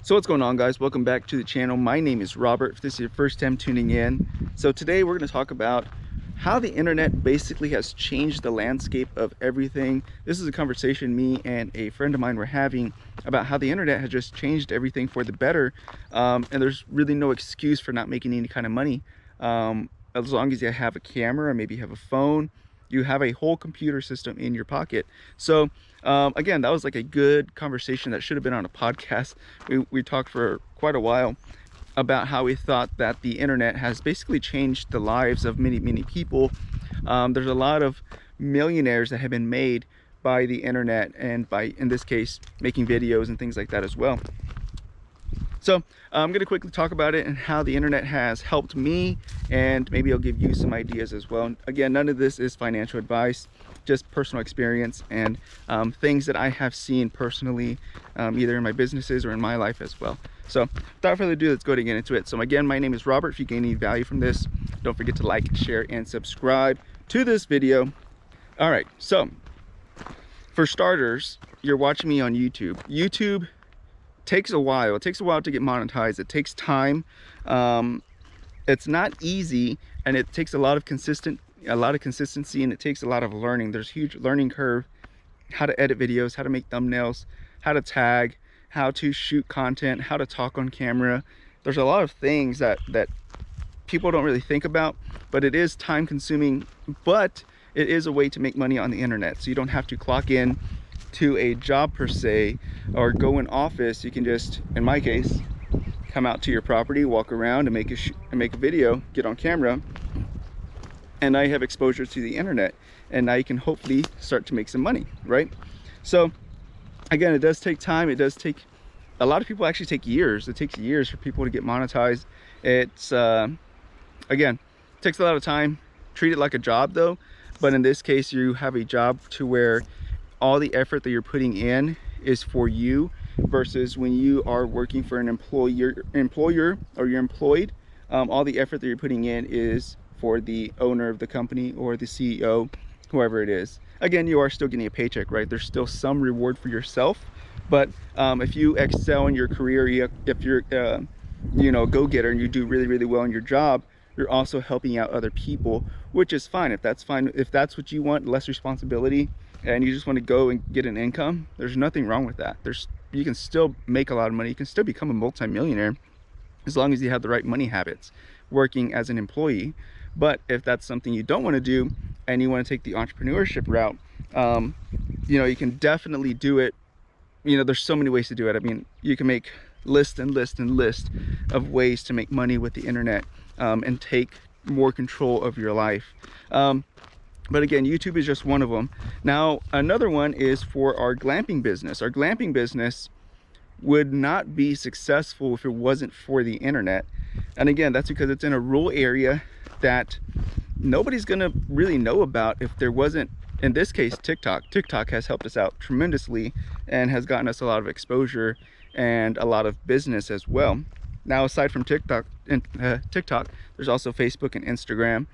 So what's going on, guys? Welcome back to the channel. My name is Robert. If this is your first time tuning in, so today we're going to talk about how the internet basically has changed the landscape of everything. This is a conversation me and a friend of mine were having about how the internet has just changed everything for the better, and there's really no excuse for not making any kind of money. As long as you have a camera or maybe you have a phone, you have a whole computer system in your pocket. So again, that was like a good conversation that should have been on a podcast. We talked for quite a while about how we thought that the internet has basically changed the lives of many people. There's a lot of millionaires that have been made by the internet, and by, in this case, making videos and things like that as well. So I'm going to quickly talk about it and how the internet has helped me, and maybe I'll give you some ideas as well. Again, none of this is financial advice, just personal experience and things that I have seen personally, either in my businesses or in my life as well. So without further ado, let's go ahead and get into it. So again, my name is Robert. If you gain any value from this, don't forget to like, share, and subscribe to this video. All right, so for starters, you're watching me on YouTube. YouTube takes a while. It takes a while to get monetized. It takes time. It's not easy, and it takes a lot of consistency, and it takes a lot of learning. There's a huge learning curve. How to edit videos, how to make thumbnails, how to tag, how to shoot content, how to talk on camera. There's a lot of things that people don't really think about, but it is time consuming, but it is a way to make money on the internet. So you don't have to clock in to a job per se or go in office. You can just, in my case, come out to your property, walk around and make a video, get on camera, and I have exposure to the internet, and now you can hopefully start to make some money, right? So again, it does take time. It does take, a lot of people actually take years. It takes years for people to get monetized. It's again, it takes a lot of time. Treat it like a job though, but in this case you have a job to where all the effort that you're putting in is for you, versus when you are working for an employer or you're employed, all the effort that you're putting in is for the owner of the company or the CEO, whoever it is. Again, you are still getting a paycheck, right? There's still some reward for yourself, but if you excel in your career, if you're a go-getter and you do really well in your job, you're also helping out other people, which is fine. If that's fine, if that's what you want, less responsibility, and you just want to go and get an income, there's nothing wrong with that. You can still make a lot of money. You can still become a multi-millionaire as long as you have the right money habits working as an employee. But if that's something you don't want to do and you want to take the entrepreneurship route, you can definitely do it. There's so many ways to do it. I mean, you can make list of ways to make money with the internet, and take more control of your life. But again, YouTube is just one of them. Now, another one is for our glamping business. Our glamping business would not be successful if it wasn't for the internet. And again, that's because it's in a rural area that nobody's gonna really know about if there wasn't, in this case, TikTok. TikTok has helped us out tremendously and has gotten us a lot of exposure and a lot of business as well. Now, aside from TikTok, there's also Facebook and Instagram.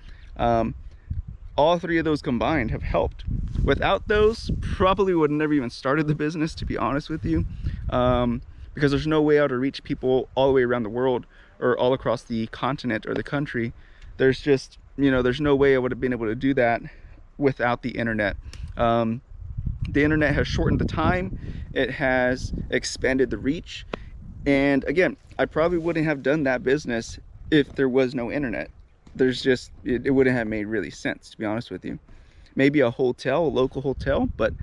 All three of those combined have helped. Without those, probably would have never even started the business, to be honest with you, because there's no way out to reach people all the way around the world or all across the continent or the country. There's just, there's no way I would have been able to do that without the internet. The internet has shortened the time. It has expanded the reach. And again, I probably wouldn't have done that business if there was no internet. It wouldn't have made really sense, to be honest with you. Maybe a local hotel, but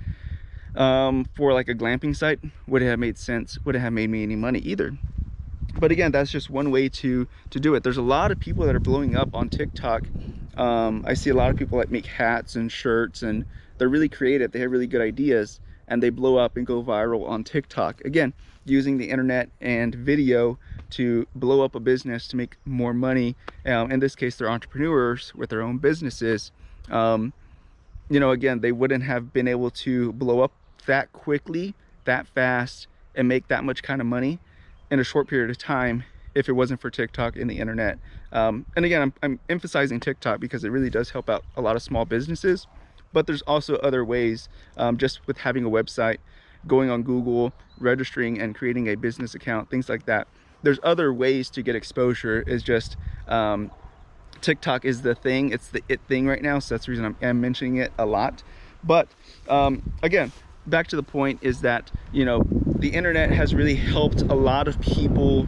for like a glamping site wouldn't have made sense, wouldn't have made me any money either. But again, that's just one way to do it. There's a lot of people that are blowing up on TikTok. I see a lot of people that make hats and shirts, and they're really creative. They have really good ideas, and they blow up and go viral on TikTok. Again, using the internet and video to blow up a business to make more money. In this case, they're entrepreneurs with their own businesses. Again, they wouldn't have been able to blow up that quickly, that fast, and make that much kind of money in a short period of time if it wasn't for TikTok and the internet. And again, I'm emphasizing TikTok because it really does help out a lot of small businesses, but there's also other ways, just with having a website, going on Google, registering and creating a business account, things like that. There's other ways to get exposure. It's just TikTok is the thing. It's the it thing right now, so that's the reason I'm mentioning it a lot. But again, back to the point is that, you know, the internet has really helped a lot of people,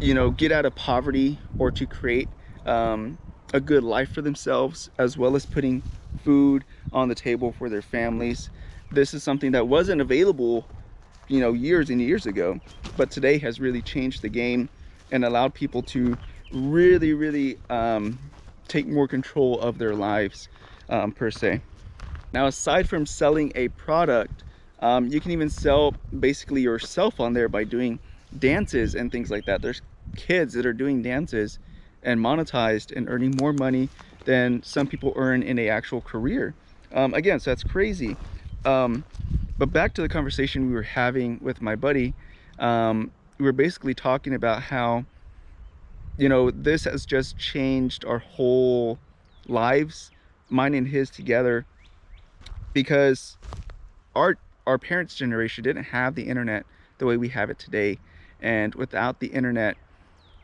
you know, get out of poverty or to create a good life for themselves, as well as putting food on the table for their families. This is something that wasn't available, you know, years and years ago, but today has really changed the game and allowed people to really take more control of their lives, per se. Now, aside from selling a product, you can even sell basically yourself on there by doing dances and things like that. There's kids that are doing dances and monetized and earning more money than some people earn in a actual career. Again, so that's crazy. But back to the conversation we were having with my buddy, we were basically talking about how, you know, this has just changed our whole lives, mine and his together, because our parents' generation didn't have the internet the way we have it today. And without the internet,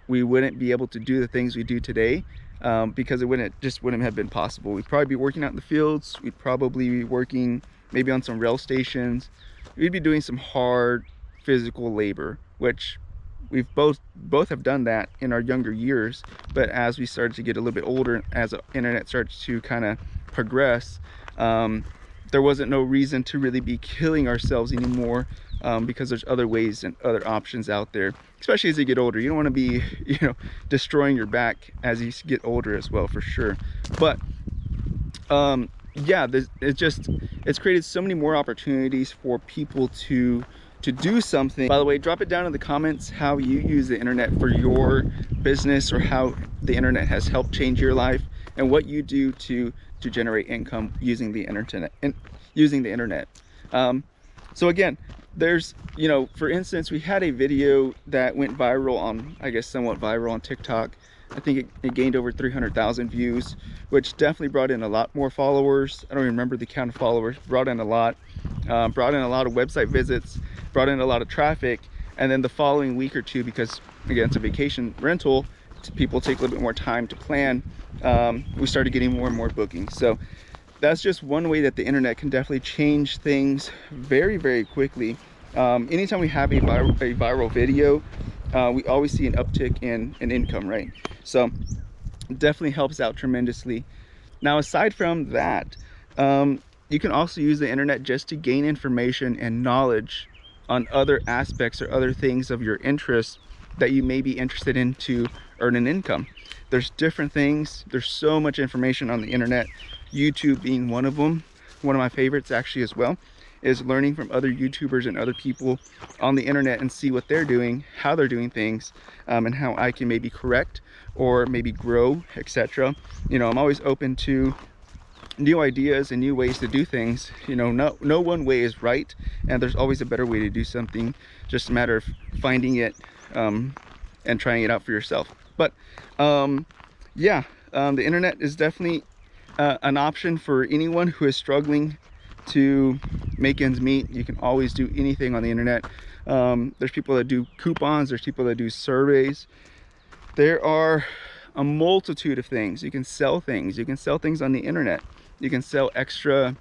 we wouldn't be able to do the things we do today, because it wouldn't have been possible. We'd probably be working out in the fields. We'd probably be working maybe on some rail stations. We'd be doing some hard physical labor, which we've both have done that in our younger years. But as we started to get a little bit older, as the internet starts to kind of progress, there wasn't no reason to really be killing ourselves anymore, because there's other ways and other options out there, especially as you get older. You don't want to be, you know, destroying your back as you get older as well, for sure. But yeah, it's created so many more opportunities for people to do something. By the way, drop it down in the comments how you use the internet for your business, or how the internet has helped change your life, and what you do to generate income using the internet. So again, there's, you know, for instance, we had a video that went viral on, I guess somewhat viral on TikTok. I think it gained over 300,000 views, which definitely brought in a lot more followers. I don't even remember the count of followers. Brought in a lot of website visits, brought in a lot of traffic. And then the following week or two, because again, it's a vacation rental, people take a little bit more time to plan, we started getting more and more bookings. So that's just one way that the internet can definitely change things very quickly. Anytime we have a viral video, we always see an uptick in income, right? So it definitely helps out tremendously. Now, aside from that, you can also use the internet just to gain information and knowledge on other aspects or other things of your interest that you may be interested in to earn an income. There's different things. There's so much information on the internet, YouTube being one of them. One of my favorites actually as well is learning from other YouTubers and other people on the internet and see what they're doing, how they're doing things, and how I can maybe correct or maybe grow, etc. You know, I'm always open to new ideas and new ways to do things. You know, no one way is right, and there's always a better way to do something. Just a matter of finding it and trying it out for yourself. But yeah, the internet is definitely an option for anyone who is struggling to make ends meet. You can always do anything on the internet. There's people that do coupons, there's people that do surveys. There are a multitude of things. You can sell things. You can sell things on the internet. You can sell extra,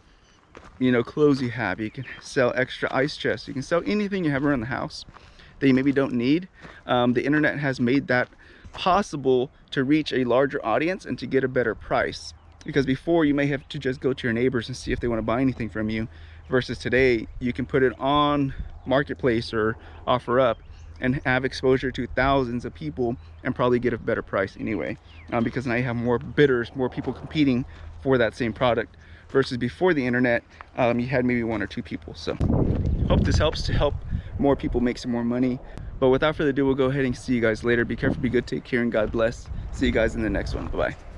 you know, clothes you have. You can sell extra ice chests. You can sell anything you have around the house that you maybe don't need. The internet has made that possible to reach a larger audience and to get a better price. Because before, you may have to just go to your neighbors and see if they want to buy anything from you, versus today you can put it on Marketplace or OfferUp and have exposure to thousands of people and probably get a better price anyway, because now you have more bidders, more people competing for that same product, versus before the internet, you had maybe one or two people. So hope this helps to help more people make some more money. But without further ado, we'll go ahead and see you guys later. Be careful, be good, take care, and God bless. See you guys in the next one. Bye-bye.